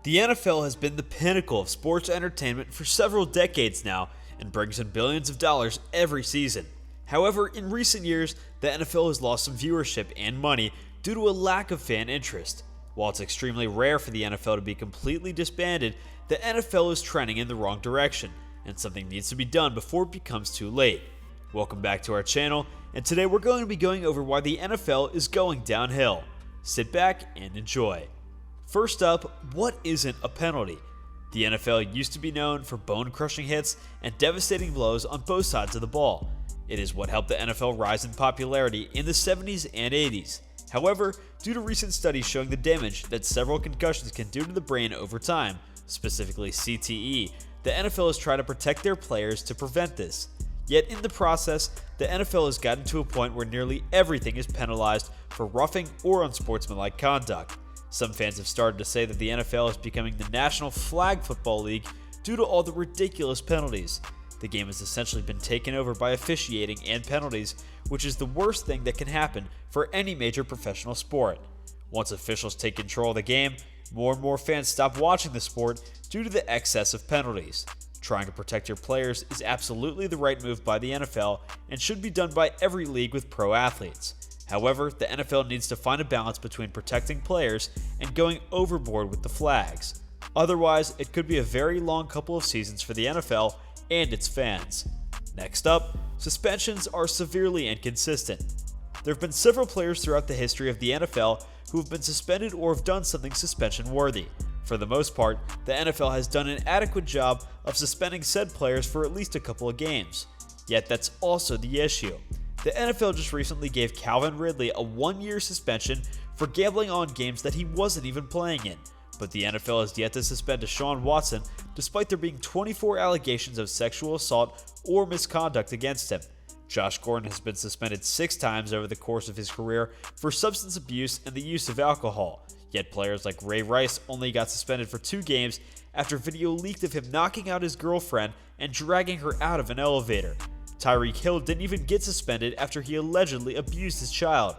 The NFL has been the pinnacle of sports entertainment for several decades now and brings in billions of dollars every season. However, in recent years, the NFL has lost some viewership and money due to a lack of fan interest. While it's extremely rare for the NFL to be completely disbanded, the NFL is trending in the wrong direction, and something needs to be done before it becomes too late. Welcome back to our channel, and today we're going to be going over why the NFL is going downhill. Sit back and enjoy. First up, what isn't a penalty? The NFL used to be known for bone-crushing hits and devastating blows on both sides of the ball. It is what helped the NFL rise in popularity in the 70s and 80s. However, due to recent studies showing the damage that several concussions can do to the brain over time, specifically CTE, the NFL has tried to protect their players to prevent this. Yet in the process, the NFL has gotten to a point where nearly everything is penalized for roughing or unsportsmanlike conduct. Some fans have started to say that the NFL is becoming the National Flag Football League due to all the ridiculous penalties. The game has essentially been taken over by officiating and penalties, which is the worst thing that can happen for any major professional sport. Once officials take control of the game, more and more fans stop watching the sport due to the excess of penalties. Trying to protect your players is absolutely the right move by the NFL and should be done by every league with pro athletes. However, the NFL needs to find a balance between protecting players and going overboard with the flags. Otherwise, it could be a very long couple of seasons for the NFL and its fans. Next up, suspensions are severely inconsistent. There have been several players throughout the history of the NFL who have been suspended or have done something suspension-worthy. For the most part, the NFL has done an adequate job of suspending said players for at least a couple of games. Yet that's also the issue. The NFL just recently gave Calvin Ridley a 1-year suspension for gambling on games that he wasn't even playing in. But the NFL has yet to suspend Deshaun Watson despite there being 24 allegations of sexual assault or misconduct against him. Josh Gordon has been suspended 6 times over the course of his career for substance abuse and the use of alcohol. Yet players like Ray Rice only got suspended for 2 games after video leaked of him knocking out his girlfriend and dragging her out of an elevator. Tyreek Hill didn't even get suspended after he allegedly abused his child.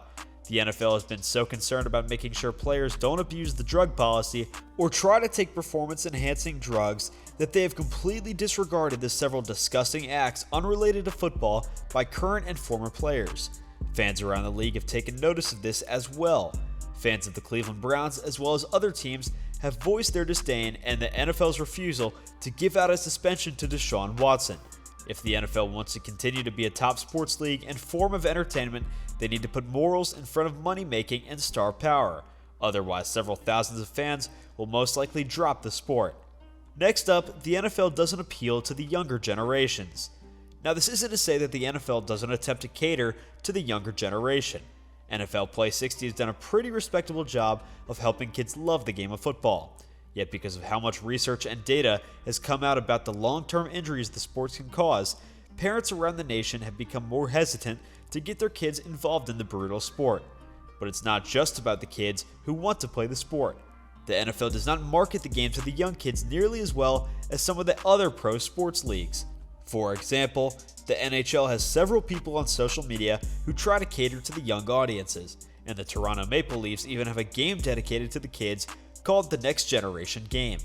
The NFL has been so concerned about making sure players don't abuse the drug policy or try to take performance-enhancing drugs that they have completely disregarded the several disgusting acts unrelated to football by current and former players. Fans around the league have taken notice of this as well. Fans of the Cleveland Browns, as well as other teams, have voiced their disdain and the NFL's refusal to give out a suspension to Deshaun Watson. If the NFL wants to continue to be a top sports league and form of entertainment, they need to put morals in front of money-making and star power. Otherwise, several thousands of fans will most likely drop the sport. Next up, the NFL doesn't appeal to the younger generations. Now, this isn't to say that the NFL doesn't attempt to cater to the younger generation. NFL Play 60 has done a pretty respectable job of helping kids love the game of football. Yet because of how much research and data has come out about the long-term injuries the sports can cause, parents around the nation have become more hesitant to get their kids involved in the brutal sport. But it's not just about the kids who want to play the sport. The NFL does not market the game to the young kids nearly as well as some of the other pro sports leagues. For example, the NHL has several people on social media who try to cater to the young audiences, and the Toronto Maple Leafs even have a game dedicated to the kids called the Next Generation Game.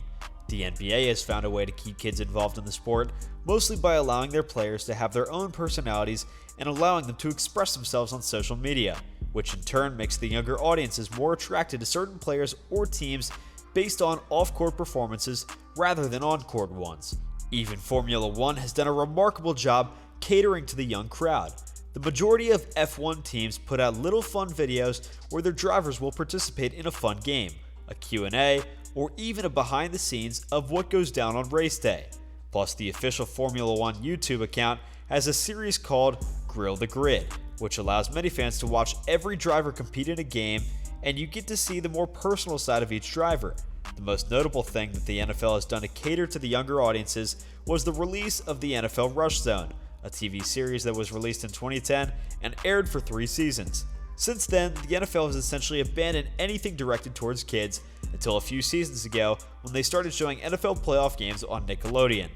The NBA has found a way to keep kids involved in the sport, mostly by allowing their players to have their own personalities and allowing them to express themselves on social media, which in turn makes the younger audiences more attracted to certain players or teams based on off-court performances rather than on-court ones. Even Formula 1 has done a remarkable job catering to the young crowd. The majority of F1 teams put out little fun videos where their drivers will participate in a fun game, a Q&A, or even a behind the scenes of what goes down on race day. Plus, the official Formula 1 YouTube account has a series called Grill the Grid, which allows many fans to watch every driver compete in a game, and you get to see the more personal side of each driver. The most notable thing that the NFL has done to cater to the younger audiences was the release of the NFL Rush Zone, a TV series that was released in 2010 and aired for 3 seasons. Since then, the NFL has essentially abandoned anything directed towards kids until a few seasons ago when they started showing NFL playoff games on Nickelodeon.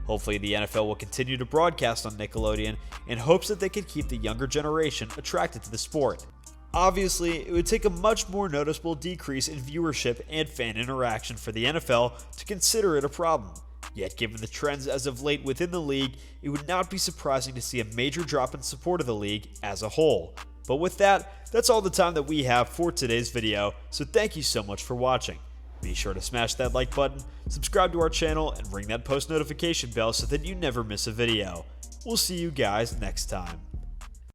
Hopefully the NFL will continue to broadcast on Nickelodeon in hopes that they can keep the younger generation attracted to the sport. Obviously, it would take a much more noticeable decrease in viewership and fan interaction for the NFL to consider it a problem. Yet given the trends as of late within the league, it would not be surprising to see a major drop in support of the league as a whole. But with that, that's all the time that we have for today's video, so thank you so much for watching. Be sure to smash that like button, subscribe to our channel, and ring that post notification bell so that you never miss a video. We'll see you guys next time.